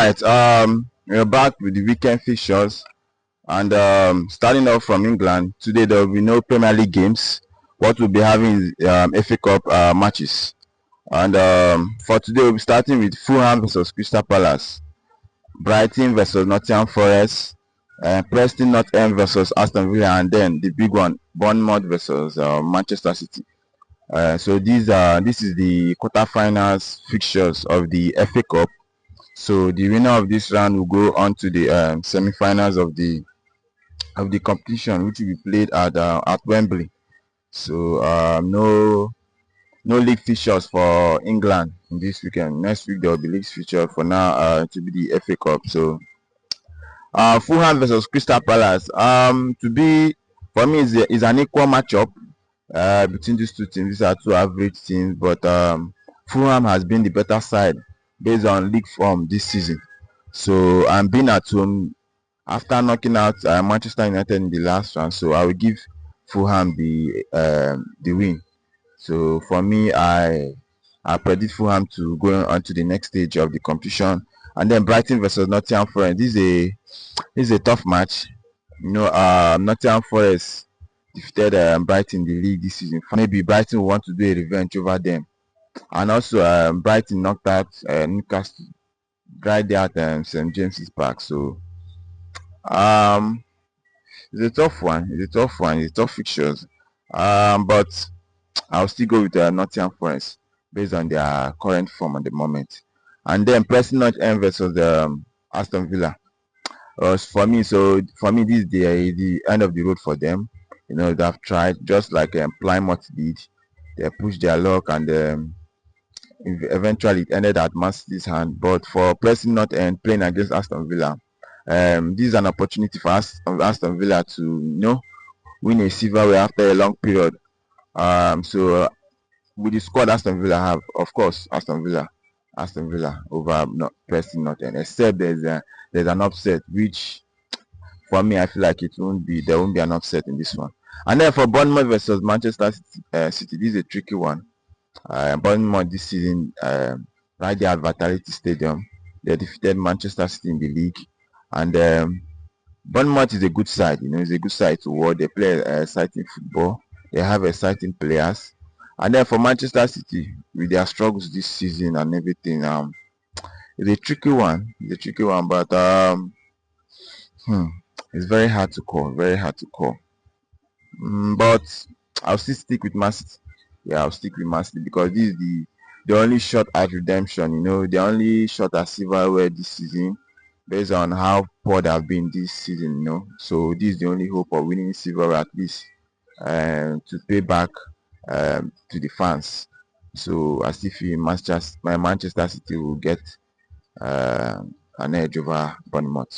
right, we're back with the weekend fixtures, and starting off from England today, there will be no Premier League games. What we'll be having is FA Cup matches, and for today, we'll be starting with Fulham versus Crystal Palace, Brighton versus Nottingham Forest, Preston North End versus Aston Villa, and then the big one, Bournemouth versus Manchester City. So this is the quarterfinals fixtures of the FA Cup. So the winner of this round will go on to the semi-finals of the competition, which will be played at Wembley. So no league fixtures for England in this weekend. Next week there will be league fixture. For now, to be the FA Cup. So Fulham versus Crystal Palace. To be for me is an equal matchup between these two teams. These are two average teams, but Fulham has been the better side based on league form this season. So I'm being at home after knocking out Manchester United in the last round. So I will give Fulham the win. So for me, I predict Fulham to go on to the next stage of the competition. And then Brighton versus Nottingham Forest. This is a tough match. Nottingham Forest defeated Brighton in the league this season. Maybe Brighton will want to do a revenge over them. And also, Brighton knocked out Newcastle right there at St James's Park. So um, it's a tough one. It's a tough one. It's tough fixtures. But I'll still go with Nottingham Forest based on their current form at the moment. And then Preston North End versus Aston Villa. For me, this is the end of the road for them. They've tried just like Plymouth did. They pushed their luck, and eventually it ended at Man City's hand. But for Preston North End playing against Aston Villa, this is an opportunity for Aston Villa to win a silverware after a long period. So with the squad Aston Villa have, of course, Aston Villa over not Preston North End, except there's an upset, which for me I feel like there won't be an upset in this one. And then for Bournemouth versus Manchester City, this is a tricky one. Bournemouth this season, right there at Vitality Stadium, they defeated Manchester City in the league, and Bournemouth is a good side. It's a good side to watch. They play exciting football. They have exciting players. And then for Manchester City, with their struggles this season and everything, it's a tricky one. It's a tricky one, but hmm, it's very hard to call. Very hard to call. But I'll still stick with Man City. Yeah, I'll stick with Man City because this is the only shot at redemption. The only shot at silverware this season, based on how poor they have been this season. So this is the only hope of winning silverware at least, to pay back to the fans. So I still feel Manchester City will get uh, an edge over Bournemouth.